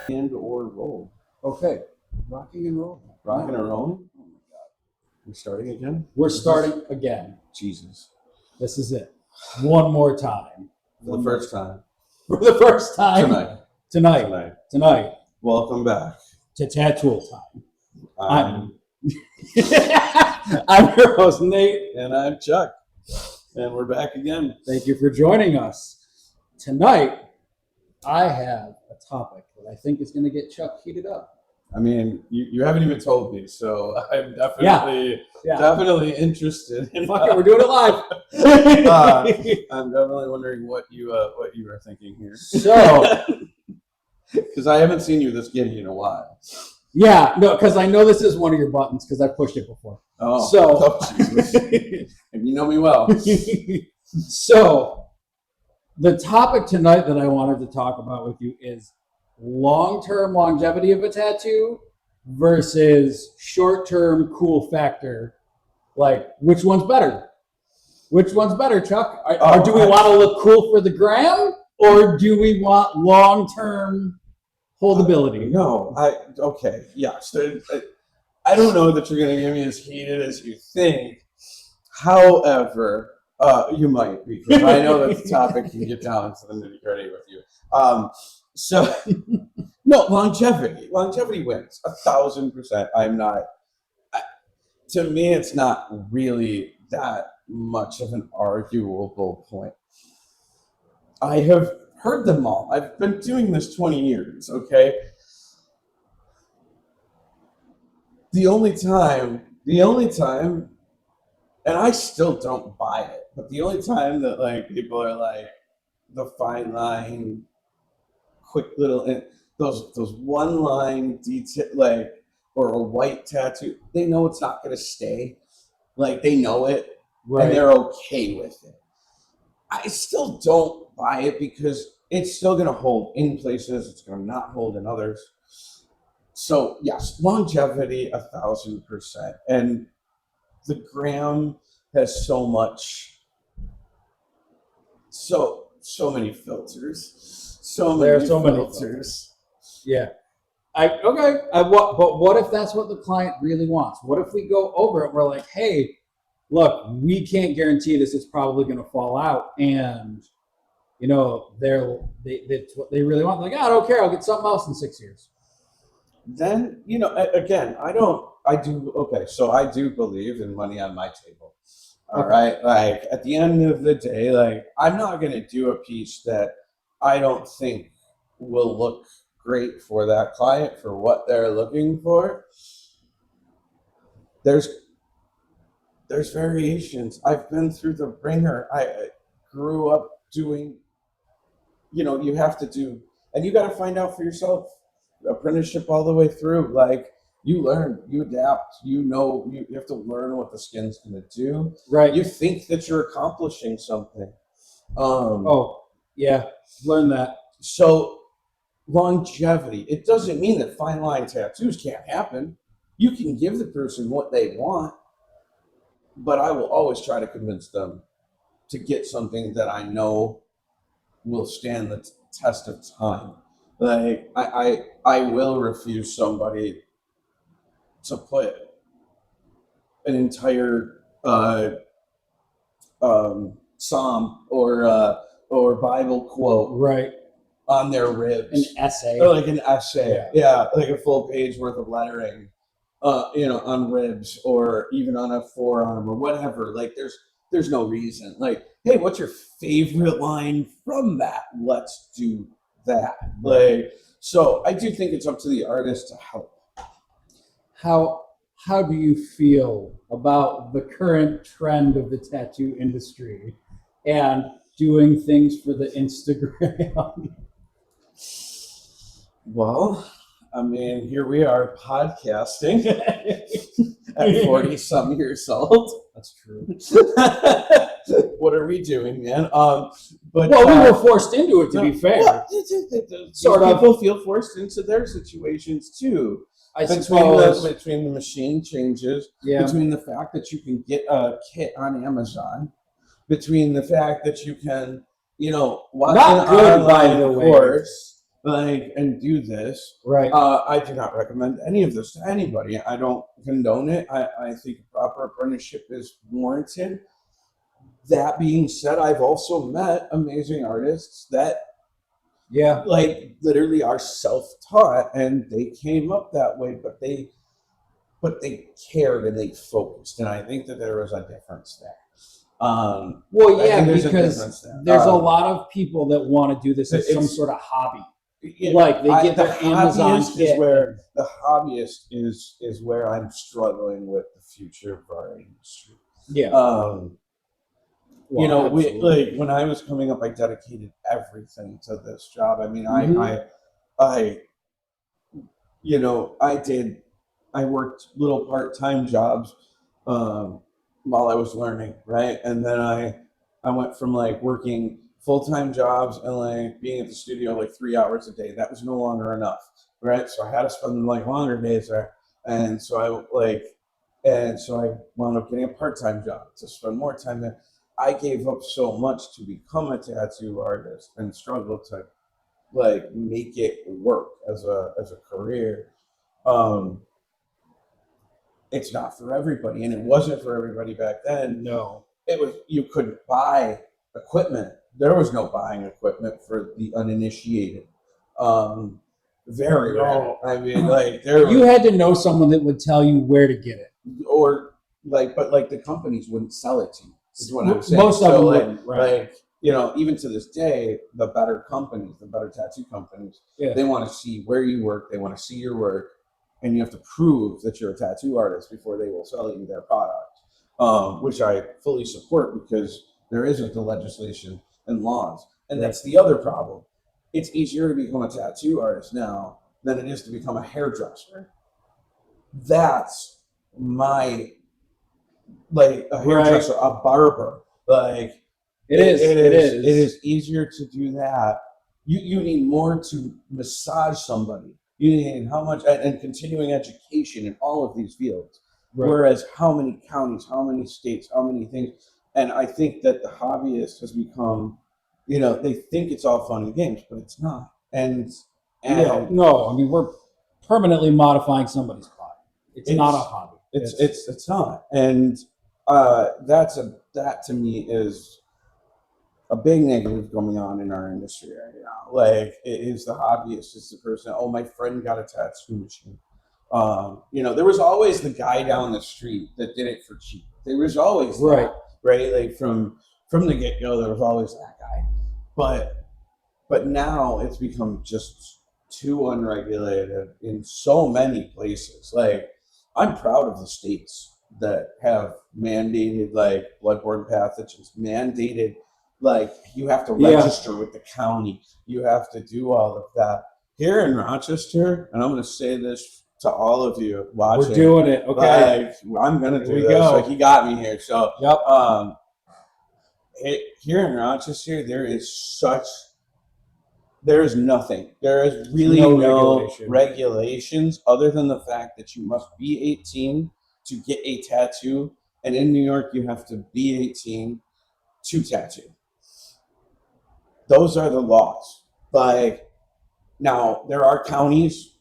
And or roll. Okay, rocking and rolling. Rocking and rolling? Oh my God. We're starting again? We're starting again. Jesus. This is it. One more time. For the first time. For the first time. Tonight. Welcome back. To Tattoo Time. I'm your host, Nate. And I'm Chuck. And we're back again. Thank you for joining us. Tonight, I have a topic that I think is going to get Chuck heated up. I mean, you haven't even told me, so I'm definitely interested. Fuck it, we're doing it live. I'm definitely wondering what you are thinking here. So, because I haven't seen you this giddy in a while. Yeah, no, because I know this is one of your buttons because I pushed it before. Jesus. And you know me well. So, the topic tonight that I wanted to talk about with you is long-term longevity of a tattoo versus short-term cool factor. Like, which one's better? Which one's better, Chuck? Or do we want to look cool for the gram, or do we want long-term holdability? Yes. I don't know that you're going to get me as heated as you think. However, you might, because I know that the topic can get down to the nitty-gritty with you. No, longevity. Longevity wins 1,000%. To me, it's not really that much of an arguable point. I have heard them all. I've been doing this 20 years, okay? The only time, and I still don't buy it, but the only time that like people are like the fine line, quick little, those one line detail, like, or a white tattoo, they know it's not going to stay. Like, they know it, right, and they're okay with it. I still don't buy it because it's still going to hold in places. It's going to not hold in others. So yes, longevity 1,000%. And the gram has so many filters. There are so many filters. Yeah. But what if that's what the client really wants? What if we go over it? We're like, hey, look, we can't guarantee this. It's probably going to fall out, and you know, that's what they really want. Like, I don't care. I'll get something else in 6 years. Then, you know, again, I do believe in money on my table. All right. Like, at the end of the day, like, I'm not going to do a piece that I don't think will look great for that client for what they're looking for. There's variations. I've been through the ringer. I grew up doing, you know, you have to do, and you got to find out for yourself. Apprenticeship all the way through. Like, you learn, you adapt, you know, you have to learn what the skin's going to do. Right. You think that you're accomplishing something. Learn that. So, longevity, it doesn't mean that fine line tattoos can't happen. You can give the person what they want, but I will always try to convince them to get something that I know will stand the test of time. Like, I will refuse somebody to put an entire psalm or Bible quote, right, on their ribs. An essay. Or like an essay. Yeah, like a full page worth of lettering, on ribs, or even on a forearm or whatever. Like, there's no reason. Like, hey, what's your favorite line from that? Let's do that. Like, so I do think it's up to the artist to help. How do you feel about the current trend of the tattoo industry and doing things for the Instagram? Well, I mean, here we are podcasting at 40-some years old. That's true. What are we doing, man? We were forced into it, to be fair. People feel forced into their situations too. Between the machine changes, between the fact that you can get a kit on Amazon, between the fact that you can, watch an online course. like, and do this. Right. I do not recommend any of this to anybody. I don't condone it. I think a proper apprenticeship is warranted. That being said, I've also met amazing artists that Yeah. like literally are self-taught and they came up that way, but they cared and they focused, and I think that there was a difference there. Well, I yeah, think there's a because difference there. there's a lot of people that want to do this as some It's- sort of hobby. Yeah, Like they get the their Amazon hobbyist kit. is where the hobbyist is where I'm struggling with the future of our industry. Yeah. Well, absolutely. like when I was coming up, I dedicated everything to this job. I mean, Mhm. I I worked little part-time jobs while I was learning, right? And then I went from like working full-time jobs and like being at the studio like 3 hours a day. That was no longer enough, right? So I had to spend like longer days there, and so I wound up getting a part-time job to spend more time there. I gave up so much to become a tattoo artist and struggled to like make it work as a career. Um, it's not for everybody, and it wasn't for everybody back then. No. It was, you couldn't buy equipment. There was no buying equipment for the uninitiated. Very rare. I mean, like You had to know someone that would tell you where to get it. or like, but like the companies wouldn't sell it to you. Is what I'm saying. Most of them like, wouldn't, right? like even to this day, the better companies, the better tattoo companies, Yeah. they want to see where you work. They want to see your work, and you have to prove that you're a tattoo artist before they will sell you their product. Which I fully support because there isn't the legislation and laws, and that's the other problem. It's easier to become a tattoo artist now than it is to become a hairdresser. That's my like a hairdresser, a barber. Like It is. It is easier to do that. You need more to massage somebody. You need how much and continuing education in all of these fields. Right. Whereas how many counties, how many states, how many things, and I think that the hobbyist has become, they think it's all fun and games, but it's not. And no, I mean we're permanently modifying somebody's body. It's not a hobby. It's not, and that to me is a big negative going on in our industry right now. Like, it is the hobbyist, it's the person. Oh, my friend got a tattoo machine. There was always the guy down the street that did it for cheap. There was always that, right? Like from the get go, there was always that guy. But now it's become just too unregulated in so many places. Like, I'm proud of the states that have mandated like bloodborne pathogens, mandated like you have to register with the county, you have to do all of that. Here in Rochester, and I'm going to say this to all of you watching, we're doing it. Okay, like, I'm going to do this. Like, he got me here. So, here in Rochester, there is nothing. There is really no regulations other than the fact that you must be 18 to get a tattoo. And in New York, you have to be 18 to tattoo. Those are the laws. Like, now, there are counties.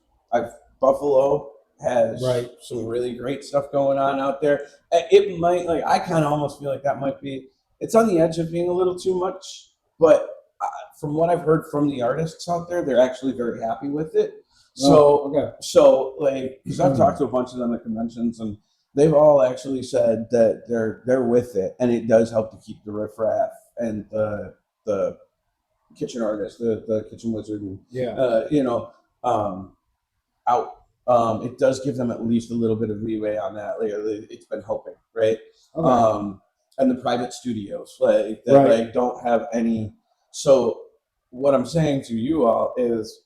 Buffalo has some really great stuff going on out there. It might, like, I kind of almost feel like that might be, it's on the edge of being a little too much, but from what I've heard from the artists out there, they're actually very happy with it. So like, because I've talked to a bunch of them at conventions, and they've all actually said that they're with it, and it does help to keep the riffraff and the kitchen artist, the kitchen wizard, and out. It does give them at least a little bit of leeway on that. Like, it's been helping, right? And the private studios, like that, like, don't have any. So what I'm saying to you all is,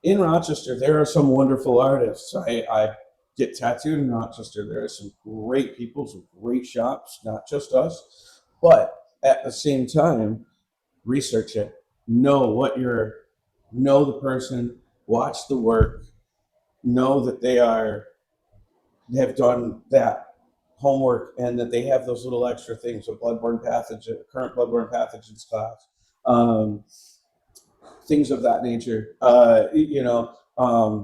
in Rochester, there are some wonderful artists. I get tattooed in Rochester. There are some great people, some great shops, not just us. But at the same time, research it. Know the person, watch the work, know that they have done that homework, and that they have those little extra things. So current bloodborne pathogens class, things of that nature. You know,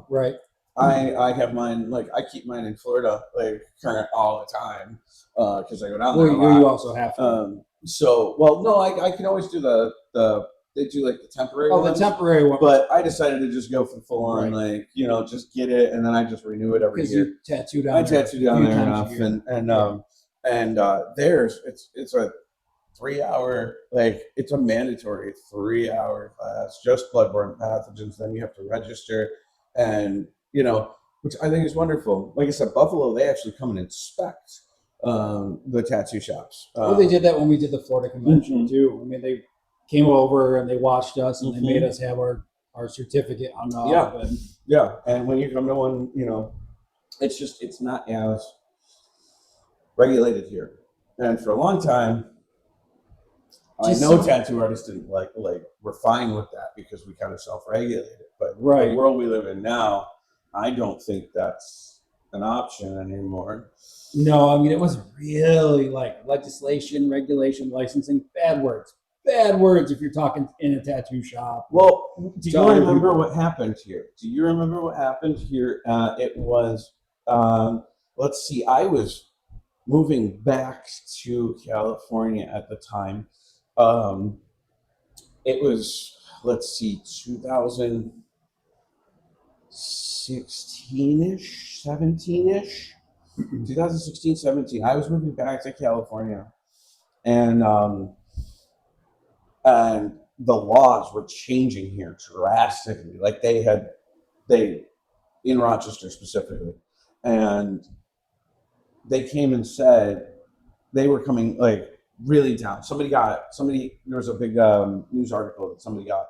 Right. I have mine, like I keep mine in Florida, like current all the time, because I go down Well, there a you lot. also have to. So, well, no, I can always do the they do like the temporary Oh, the ones, temporary one. but I decided to just go for full on, Right. like, you know, just get it, and then I just renew it every Because year. you tattoo down I there. tattoo a down few there times a enough, year. and theirs it's a 3 hour, like it's a mandatory 3 hour class, just bloodborne pathogens. Then you have to register, and you know, which I think is wonderful. Like I said, Buffalo, they actually come and inspect the tattoo shops. Well, they did that when we did the Florida convention Mhm. too. I mean, they came over and they watched us and Mhm. they made us have our certificate hung up. Yeah. And Yeah, and when you come to one, you know, it's not as regulated here, and for a long time. I Just know some- tattoo artists didn't like we're fine with that because we kind of self-regulate it. But Right. the world we live in now, I don't think that's an option anymore. No, I mean, it was really like legislation, regulation, licensing, bad words. Bad words if you're talking in a tattoo shop. Well, do you Tell other remember people. what happened here? Do you remember what happened here? It was, let's see, I was moving back to California at the time. Um, it was, let's see, 2016-ish, 17-ish, 2016, 17. I was moving back to California, and and the laws were changing here drastically. Like they in Rochester specifically, and they came and said they were coming like really down. There was a big news article that somebody got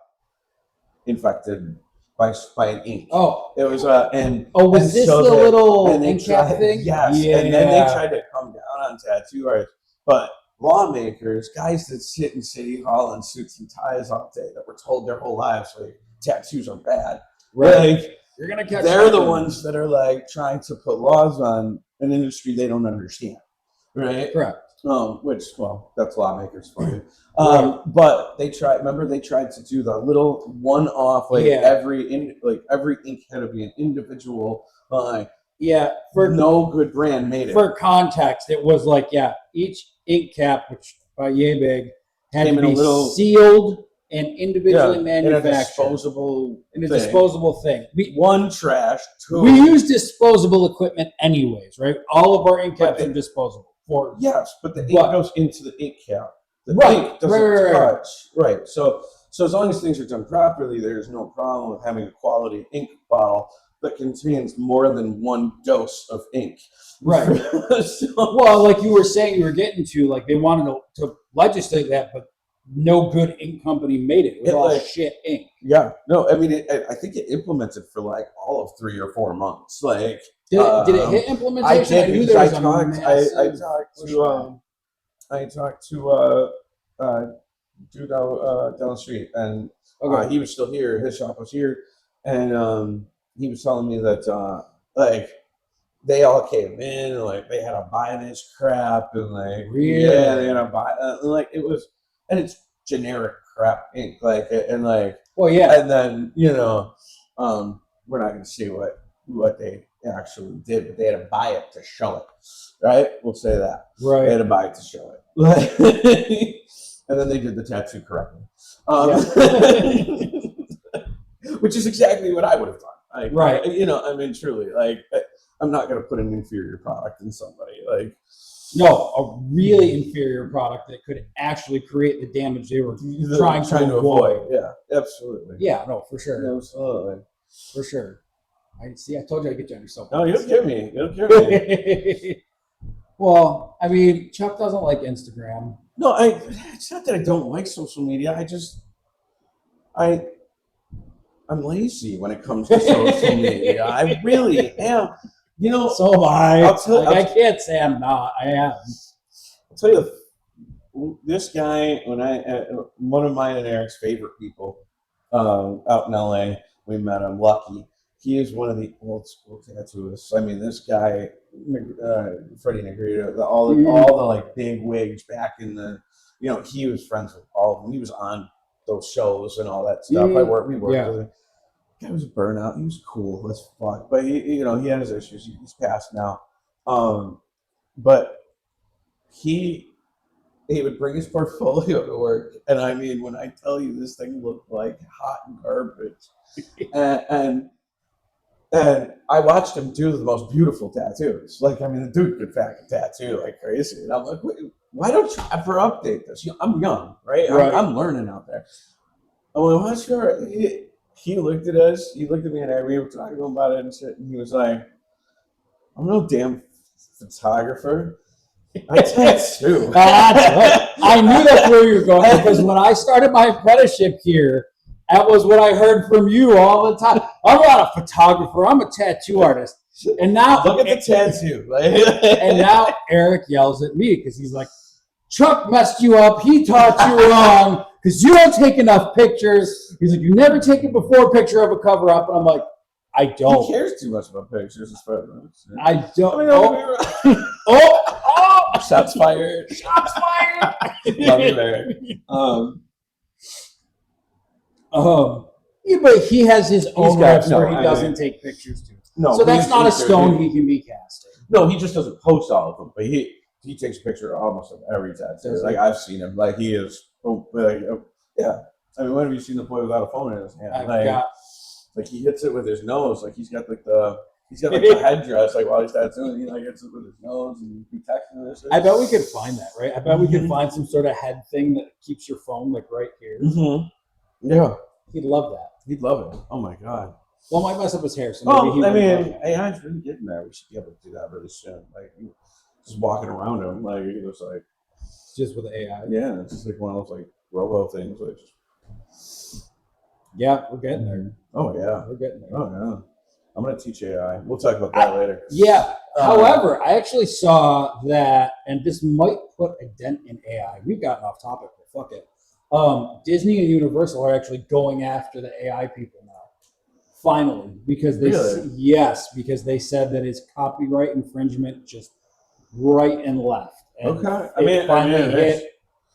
infected by an ink. Oh, It was and was and this so the little and they ink cap tried, thing? yes, Yeah. and then they tried to come down on tattoo artists, but lawmakers, guys that sit in city hall in suits and ties all day, that were told their whole lives like tattoos are bad, Right. like You're gonna catch. they're the something. ones that are like trying to put laws on an industry they don't understand, right? Correct. Which, well, that's lawmakers for you. Right. But they tried. Remember, they tried to do the little one-off, like Yeah. every ink had to be an individual. Yeah. No good brand made it. For context, it was like, yeah, each ink cap, which by yay big, had Came to in a be little- sealed and individually in a manufactured disposable in a thing. disposable thing. One trash, two. We use disposable equipment anyways, right? All of our ink caps But are disposable. For Yes, but the ink But- goes into the ink cap. The Right, ink doesn't right. touch. Right. So as long as things are done properly, there's no problem with having a quality ink bottle that contains more than one dose of ink. Right. So, Well, like you were saying, you were getting to, like they wanted to legislate that, but no good ink company made it. It was It, all like- shit ink. yeah. No, I mean, I think it implemented for like all of 3 or 4 months. Like, Did it hit I implementation? did knew because there I was a talked. massive I talked to dude down the street, and Okay. he was still here. His shop was here, and he was telling me that like they all came in, and, like they had to buy this crap, and like Really? yeah, they had to buy like it was, and it's generic crap ink, like and like Well, yeah. and then we're not going to see what they actually did, but they had to buy it to show it, right? We'll say that. They had Right. to buy it to show it. And then they did the tattoo correctly. Which is exactly what I would have done. Like, Right. I mean, truly, like, I'm not going to put an inferior product in somebody. Like, No, a really inferior product that could actually create the damage they were trying to avoid. Yeah, absolutely. Yeah, no, for sure. Absolutely. For sure. I see. I told you I'd get you on yourself. No, you'll get me. You'll get me. Well, I mean, Chuck doesn't like Instagram. No, it's not that I don't like social media. I'm lazy when it comes to social media. I really am. You know, So am I. I'll tell- I can't say I'm not. I am. I'll tell you, this guy, one of mine and Eric's favorite people out in LA, we met him, Lucky. He is one of the old school tattooists. I mean, this guy, Freddie Negrito, all the like big wigs back in the, he was friends with all of them. He was on those shows and all that stuff. Yeah. We worked Yeah. with him. Guy was burnout. He was cool as fuck, but he had his issues. He's passed now. But he would bring his portfolio to work, and I mean, when I tell you this thing looked like hot garbage, and I watched him do the most beautiful tattoos. Like, I mean, the dude could fucking tattoo like crazy, and I'm like, why don't you ever update this? I'm young, right? Right. I'm learning out there. And when I watched her, he looked at us, he looked at me, and we were talking about it and shit, and he was like, I'm no damn photographer. I tattoo. I knew that's where you were going, because when I started my apprenticeship here, that was what I heard from you all the time. I'm not a photographer, I'm a tattoo artist. And now Look at the tattoo. and now Eric yells at me because he's like, Chuck messed you up, he taught you wrong, because you don't take enough pictures. He's like, you never take a before picture of a cover up. And I'm like, I don't. He cares too much about pictures as far as I don't. Shots fired. Shots fired. Love you, Eric. Yeah, but he has his own got- riffs no, where he I doesn't mean- take pictures too. No, So that's he's- not a he's- stone he can be casting. No, he just doesn't post all of them, but he takes a picture almost of every tattoo. Does he? Like, I've seen him. Like, he is. Yeah. I mean, when have you seen the boy without a phone in his hand? I've Like, got like he hits it with his nose. Like, he's got the headdress. Like, while he's tattooing, he like hits it with his nose and he texting this. I bet we could find that, right? I bet we could find some sort of head thing that keeps your phone like right here. Mm-hmm. Yeah, He'd love that. he'd love it. Oh my god. Well, it might mess up his hair. So maybe Oh, I would love mean, that. AI is really getting there. We should be able to do that really soon. Like, just walking around him, like it was like, Just with AI. yeah, it's just like one of those like robo things. Like, Yeah, we're getting there. oh yeah, We're getting there. oh yeah. I'm gonna teach AI. We'll talk about that later. Yeah. However, I actually saw that, and this might put a dent in AI. We've gotten off topic, but fuck it. Disney and Universal are actually going after the AI people now. Finally, because they Really? because they said that it's copyright infringement just right and left. And Okay. it finally it's- hit.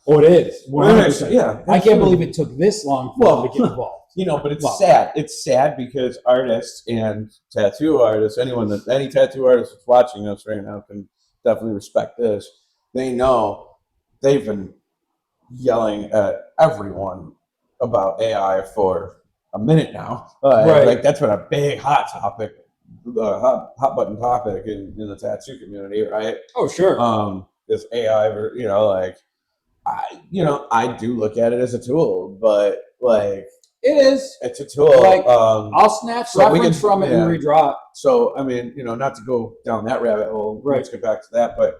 Oh, it is. 100%. yeah. I can't believe it took this long for them to get involved. You know, but it's Well- sad. It's sad because artists and tattoo artists, any tattoo artist that's watching us right now can definitely respect this. They know they've been yelling at everyone about AI for a minute now. Right. Like, that's been a big hot topic, hot button topic in the tattoo community, right? Oh, sure. This AI, like, I do look at it as a tool, but like, It is. it's a tool. Like, I'll snatch so we reference can- from it yeah. and redraw it. So, I mean, not to go down that rabbit hole. Right. Let's get back to that. But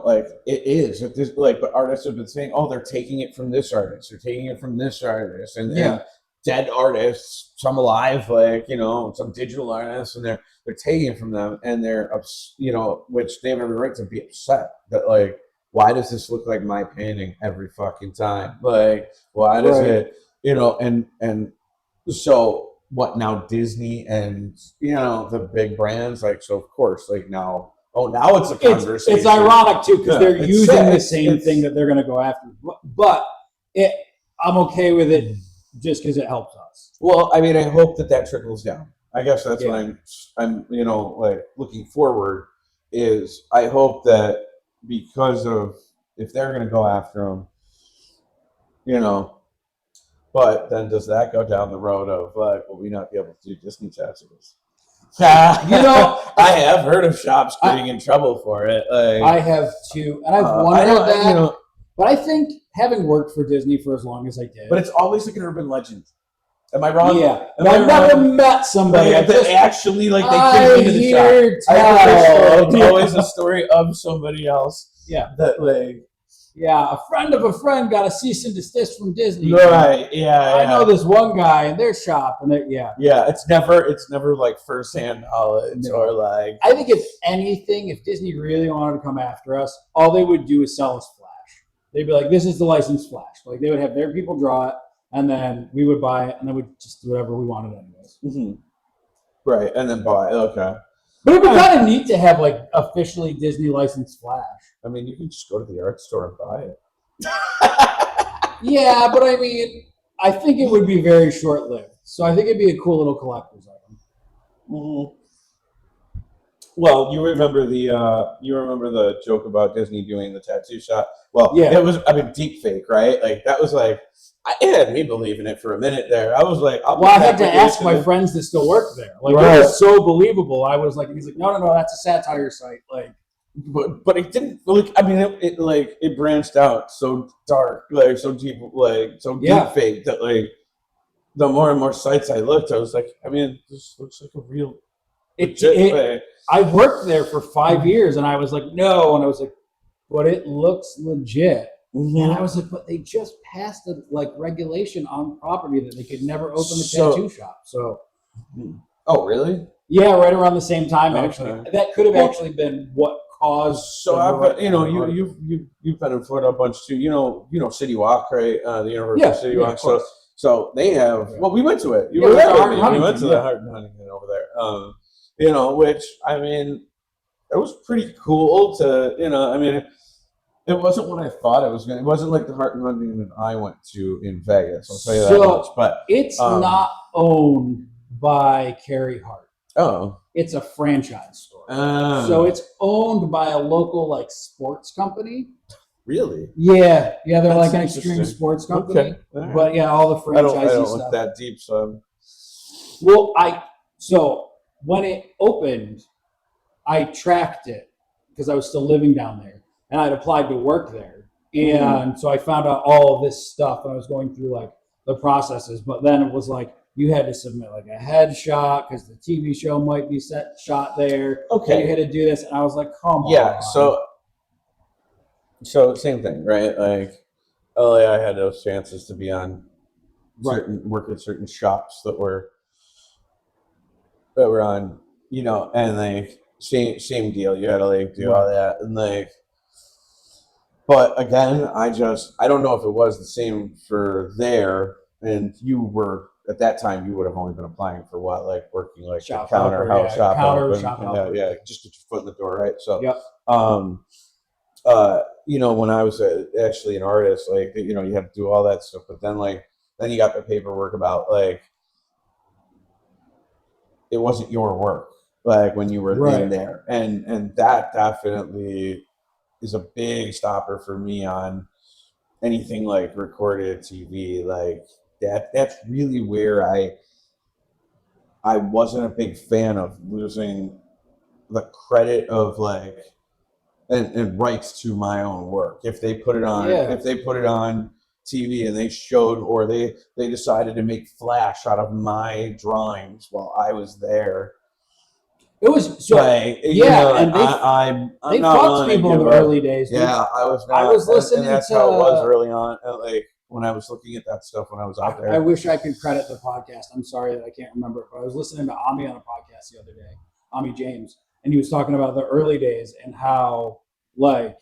like it is. If this, like, but artists have been saying, oh, they're taking it from this artist, they're taking it from this artist, and dead artists, some alive, like some digital artists, and they're taking it from them, and they're which they have every right to be upset that, like, why does this look like my painting every fucking time? Like, why does Right. it, and so what now? Disney and the big brands, like, so of course, like, now it's a conversation. It's ironic too because Yeah, they're it's using sad. the same thing that they're going to go after. But I'm okay with it just because it helps us. Well, I mean, I hope that trickles down. I guess that's Yeah. what I'm like looking forward is I hope that because of if they're going to go after them, but then does that go down the road of like, will we not be able to do Disney tattoos? I have heard of shops getting in trouble for it. Like, I have too, and I've wondered that. But I think having worked for Disney for as long as I did, but it's always like an urban legend. Am I wrong? yeah, Am I've I never wrong? met somebody. Like, I just, actually, like, they I came into the shop. hear I heard a story. It's tell. always a story of somebody else. Yeah. That, like, Yeah, a friend of a friend got a cease and desist from Disney. right. Yeah. I know this one guy in their shop, and yeah. Yeah. It's never like firsthand knowledge No. or like. I think if anything, if Disney really wanted to come after us, all they would do is sell us Flash. They'd be like, "This is the licensed Flash." Like, they would have their people draw it, and then we would buy it, and then we'd just do whatever we wanted anyways. Right. And then buy. Okay. But it'd be kind of neat to have like officially Disney licensed Flash. I mean, you can just go to the art store and buy it. Yeah, but I mean, I think it would be very short lived. So I think it'd be a cool little collector's item. Mm-hmm. Well, you remember the joke about Disney doing the tattoo shop? Well, Yeah. it was, I mean, deep fake, right? Like that was like, it had me believing it for a minute there. I was like, Well, I had to ask my friends that still work there. Like, Right. it was so believable. I was like, he's like, no, that's a satire site. Like, but it didn't like. I mean, it branched out so dark, like so deep, like so Yeah. deep fake that like the more and more sites I looked, I was like, I mean, this looks like a real. I worked there for 5 years, and I was like, no, and I was like, but it looks legit. And I was like, but they just passed a like regulation on property that they could never open a tattoo shop. So, oh really? Yeah, right around the same time. Actually, Okay. that could have actually been what caused. So I've you've been in Florida a bunch too. You know City Walk, right? The Universal City Walk. So they have. Well, we went to it. You were there with me. We went to the Hart and Huntington over there. Which I mean, it was pretty cool to. I mean, it wasn't what I thought it was going. It wasn't like the Hart and Huntington I went to in Vegas. I'll tell you that much. But it's not owned by Carey Hart. Oh. It's a franchise store. So it's owned by a local like sports company. Really? Yeah, they're like an extreme sports company. Okay. Right. But yeah, all the franchisee I don't stuff. look that deep, so. Well, so when it opened, I tracked it because I was still living down there, and I'd applied to work there, and so I found out all of this stuff, and I was going through like the processes. But then it was like you had to submit like a headshot because the TV show might be shot there. Okay. You had to do this, and I was like, come on. Yeah. So same thing, right? Like, I had those chances to be on work at certain shops that were on, and like same deal. You had to like do all that, and like, but again, I don't know if it was the same for there, and you were. At that time, you would have only been applying for what, like working like a counter, shop helper. Yeah, just get your foot in the door, right? So, when I was actually an artist, like, you had to do all that stuff, but then you got the paperwork about like it wasn't your work, like when you were in there, and that definitely is a big stopper for me on anything like recorded TV, like. That's really where I wasn't a big fan of losing the credit of like and rights to my own work. If they put it on TV and they showed, or they decided to make Flash out of my drawings while I was there. It was so and they fucked people in the early days. Dude. Yeah, I was listening. And that's how it was early on. Like when I was looking at that stuff when I was out there. I wish I could credit the podcast. I'm sorry that I can't remember it, but I was listening to Ami on a podcast the other day, Ami James, and he was talking about the early days and how like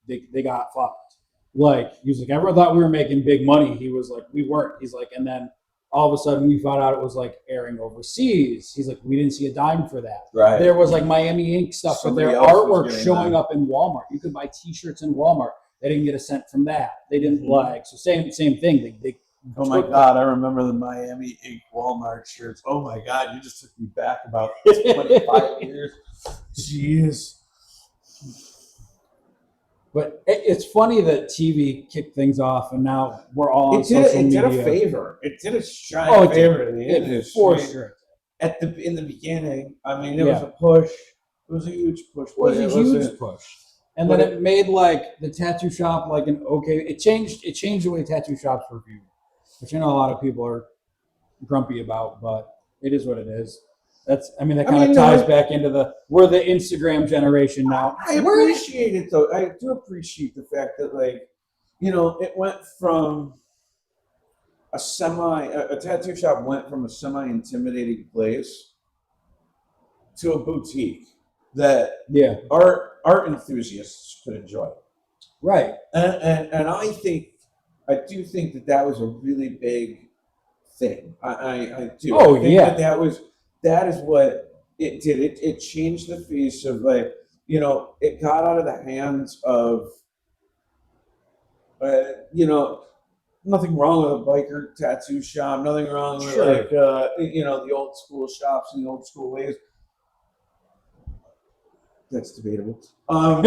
they got fucked. Like he was like, everyone thought we were making big money. He was like, we weren't. He's like, and then all of a sudden we found out it was like airing overseas. He's like, we didn't see a dime for that. Right. There was like Miami Ink stuff, but their artwork showing up in Walmart. You could buy T-shirts in Walmart. They didn't get a cent from that. They didn't so same thing. They oh my God, I remember the Miami Ink Walmart shirts. Oh my God, you just took me back about 25 years. Jeez. But it's funny that TV kicked things off, and now we're all on social media. It did a favor. It did a giant favor to the industry. For sure. In the beginning, I mean, it was a push. It was a huge push. It was a huge push. And then it made like the tattoo shop like an okay. It changed the way tattoo shops were viewed, which I know a lot of people are grumpy about, but it is what it is. That kind of ties back into we're the Instagram generation now. I appreciate it though. I do appreciate the fact that it went from a tattoo shop went from a semi-intimidating place to a boutique that art enthusiasts could enjoy. Right. And I do think that was a really big thing. I do. Oh, I think that is what it did. It changed the face of like, it got out of the hands of, you know, nothing wrong with a biker tattoo shop. Nothing wrong with Sure. like, the old school shops and the old school ways. That's debatable. But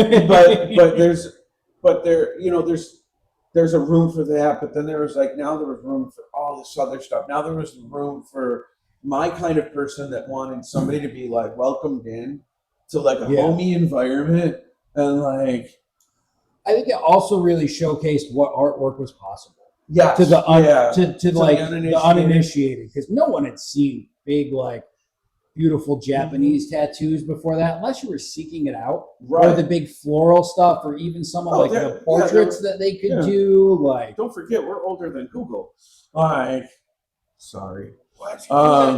there's a room for that. But then there was like, now there was room for all this other stuff. Now there was room for my kind of person that wanted somebody to be like welcomed in to like a Yeah. homey environment, and like, I think it also really showcased what artwork was possible yeah, to the the like uninitiated. the uninitiated, because no one had seen big like beautiful Japanese tattoos before that, unless you were seeking it out, or the Right. big floral stuff, or even some of Oh, like there- the yeah, portraits that they could yeah. do. Like, Don't forget, we're older than Google. Like, sorry. what?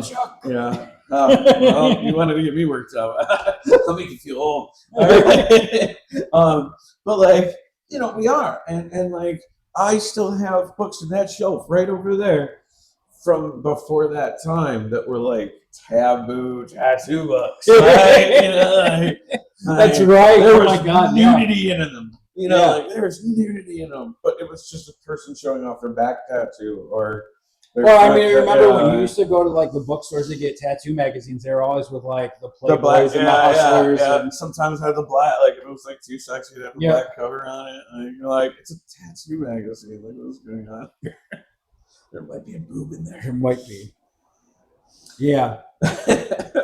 Chuck? Yeah. Well, you wanted to get me worked up. I'll make you feel old. All right. But like, we are, and like, I still have books in that shelf right over there from before that time that were like taboo tattoo books. Right? That's Like, right. There Oh was my God, yeah. nudity in them. Yeah. Like there was nudity in them, but it was just a person showing off their back tattoo or. Well, I mean, remember when you used to go to like the bookstores to get tattoo magazines? They were always with like the the black, Playboys and the Hustlers. yeah. And Sometimes had the black, like if it was like too sexy, to have a Yeah. black cover on it. Like, you're like, it's a tattoo magazine. Like, what's going on here? There might be a boob in there there. might be. Yeah.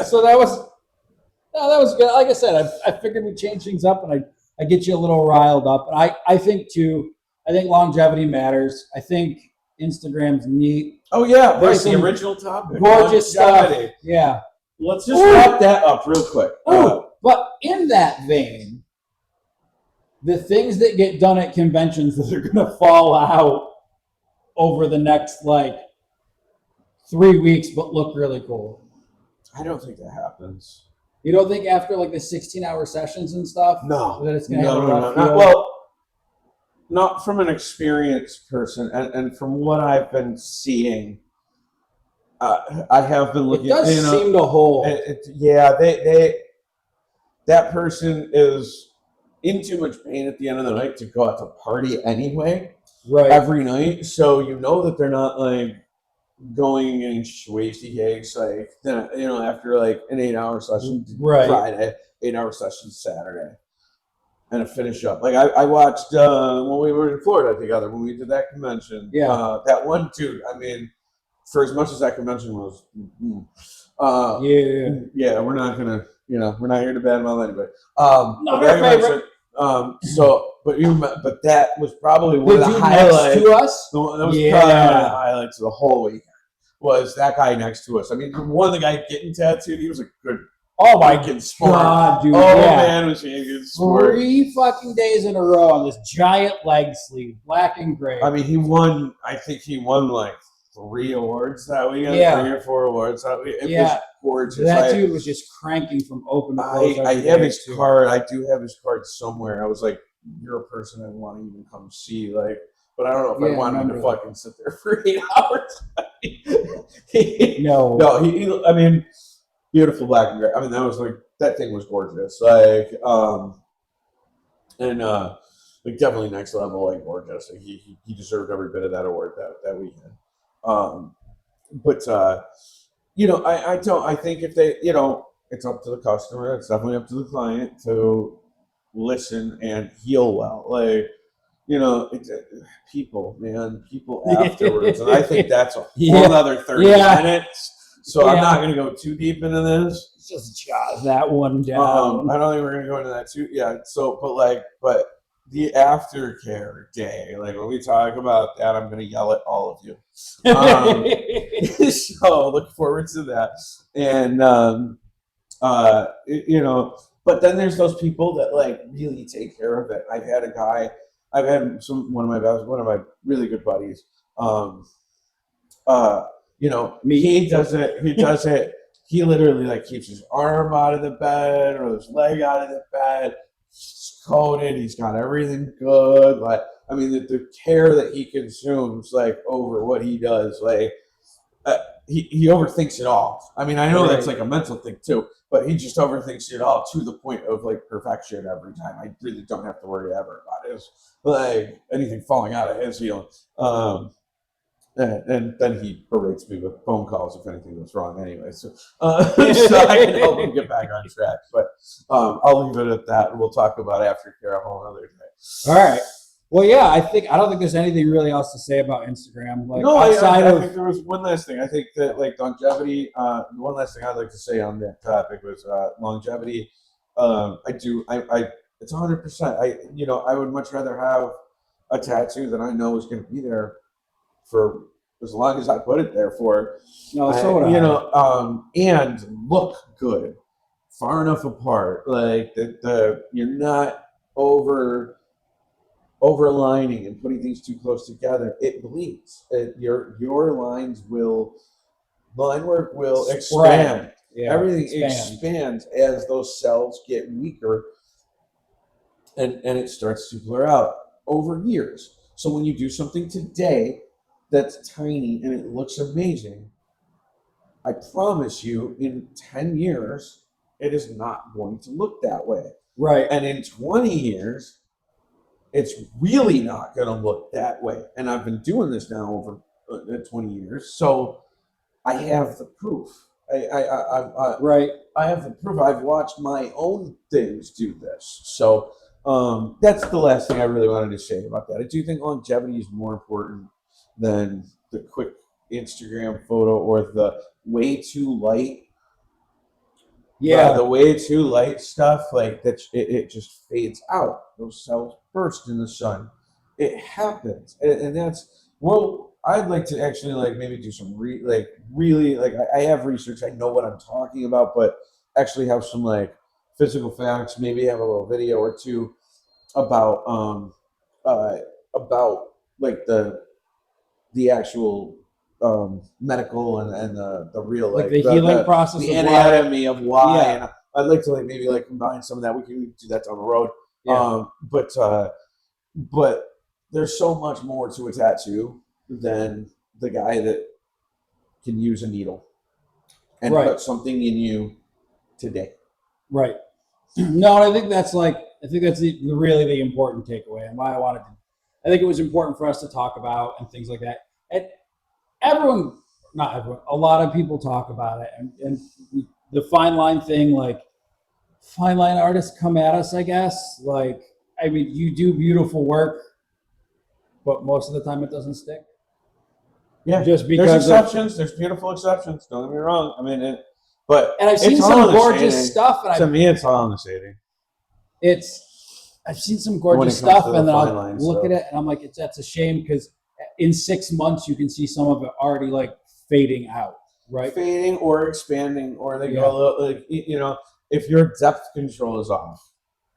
So that was good. Like I said, I figured we'd change things up, and I get you a little riled up. And I think too, I think longevity matters. I think Instagram's neat. Oh yeah, There's right. The some original topic. Gorgeous stuff. Longevity. Yeah. Let's just Ooh. wrap that up real quick. But in that vein, the things that get done at conventions that are going to fall out over the next like 3 weeks, but look really cool. I don't think that happens. You don't think after like the 16-hour sessions and stuff No. that it's going to have a rough no. feel? Well, not from an experienced person, and from what I've been seeing, I have been it looking. does seem to hold. They that person is in too much pain at the end of the night to go out to party anyway Right. every night. So that they're not like going and wasty gigs like after like an 8-hour session Right. Friday, 8-hour session Saturday, and a finish up. Like I watched when we were in Florida together when we did that convention. Yeah. That one dude. I mean, for as much as that convention was, Yeah. we're not gonna, we're not here to badmouth anybody. Not but our that favorite. convention, but that was probably one The of the dude highlights. next to us? That was Yeah. probably one of the highlights of the whole weekend. Was that guy next to us? I mean, one of the guys getting tattooed, he was a good Oh my fucking sport. God, dude. Oh yeah. man, was he a good sport? 3 fucking days in a row on this giant leg sleeve, black and gray. I mean, he won. I think he won like 3 awards that weekend. Yeah. 3 or 4 awards that weekend. It Yeah. was gorgeous. that dude was just cranking from open to close. I every have day, his too. card. I do have his card somewhere. I was like, you're a person I want to even come see. Like, but I don't know if Yeah, I want him to remember that. fucking sit there for 8 hours. No. No, he. I mean, beautiful black and gray. I mean, that thing was gorgeous. Like, like definitely next level, like gorgeous. Like, he deserved every bit of that award that weekend. But I don't. I think if they, it's up to the customer. It's definitely up to the client to listen and heal well. Like, it's, people afterwards, and I think that's a whole Yeah. other 30 Yeah. minutes. So I'm Yeah. not going to go too deep into this. Just jot that one down. I don't think we're going to go into that too. Yeah. So, but the aftercare day, like when we talk about that, I'm going to yell at all of you. So look forward to that. And, but then there's those people that like really take care of it. I've had one of my really good buddies. He does it. He literally like keeps his arm out of the bed or his leg out of the bed. He's coated. He's got everything good. Like, I mean, the care that he consumes, like over what he does, like he overthinks it all. I mean, I know that's Right. like a mental thing too, but he just overthinks it all to the point of like perfection every time. I really don't have to worry ever about it. It's like anything falling out of his heel. And then he berates me with phone calls if anything goes wrong anyway. So, so I can help him get back on track. But I'll leave it at that, and we'll talk about aftercare a whole other day. All right. Well, yeah, I don't think there's anything really else to say about Instagram. Like No, outside I of think there was one last thing. I think that like longevity. One last thing I'd like to say on that topic was longevity. It's 100%. I would much rather have a tattoo that I know is going to be there for as long as I put it there for. no, so would I. And look good, far enough apart, like that you're not overlining and putting things too close together. It bleeds. Your line work will expand. Yeah, Everything expand. expands as those cells get weaker, and it starts to blur out over years. So when you do something today that's tiny and it looks amazing, I promise you, in 10 years, it is not going to look that way. Right. And in 20 years, it's really not going to look that way. And I've been doing this now over 20 years, so I have the proof. Right. I have the proof. I've watched my own things do this. So that's the last thing I really wanted to say about that. I do think longevity is more important than the quick Instagram photo or the way too light. Yeah. The way too light stuff, like that, it just fades out. Those cells burst in the sun. It happens, and that's I'd like to actually like maybe do some really like I have research. I know what I'm talking about, but actually have some like physical facts. Maybe have a little video or two about like the actual medical and the real Like the healing process the of why. anatomy of why. Yeah. And I'd like to like maybe like combine some of that. We can do that down the road. Yeah. But there's so much more to a tattoo than the guy that can use a needle and Right. put something in you today. Right. No, and I think that's really the important takeaway, and why I think it was important for us to talk about and things like that. And not everyone, a lot of people talk about it, and the fine line thing, like fine line artists come at us, I guess. Like, I mean, you do beautiful work, but most of the time it doesn't stick. Yeah, Just because there's exceptions. There's beautiful exceptions. Don't get me wrong. I mean, and I've seen it's some all in the gorgeous shading. stuff, and To me, it's all in the shading. I've seen some When gorgeous it comes stuff, to the and then fine I'll line look stuff. at it, and I'm like, that's a shame, because in 6 months you can see some of it already like fading out, right? Fading or expanding, or they Yeah. go a little, like, if your depth control is off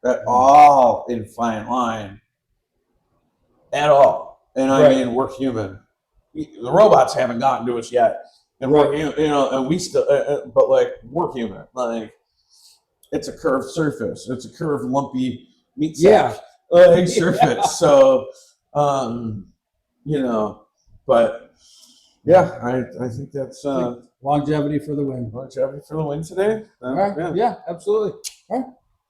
at all in fine line, at all, and I Right. mean, we're human. The robots haven't gotten to us yet, and Right. we're and we still, but like we're human. Like it's a curved surface. It's a curved, lumpy meat sack surface. So, but yeah, I think that's Longevity for the win. longevity for the win today. All right. Yeah, absolutely. All right.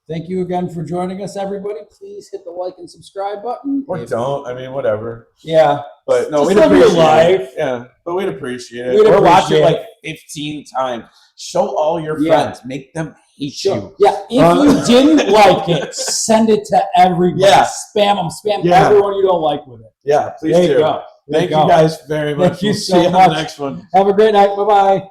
Thank you again for joining us, everybody. Please hit the like and subscribe button. Or don't. I mean, whatever. Yeah. But no, Just we'd live your appreciate it. life. Yeah, but we'd appreciate it. We'd Or watch appreciate it like 15 times. Show all your Yeah. friends. Make them hate you. Yeah. If you didn't like it, send it to everybody. Yeah. Spam them. Spam Yeah. everyone you don't like with it. Yeah, please There do. you go. There Thank you you go. guys very much. Thank you We'll so see you on much. the next one. Have a great night. Bye-bye.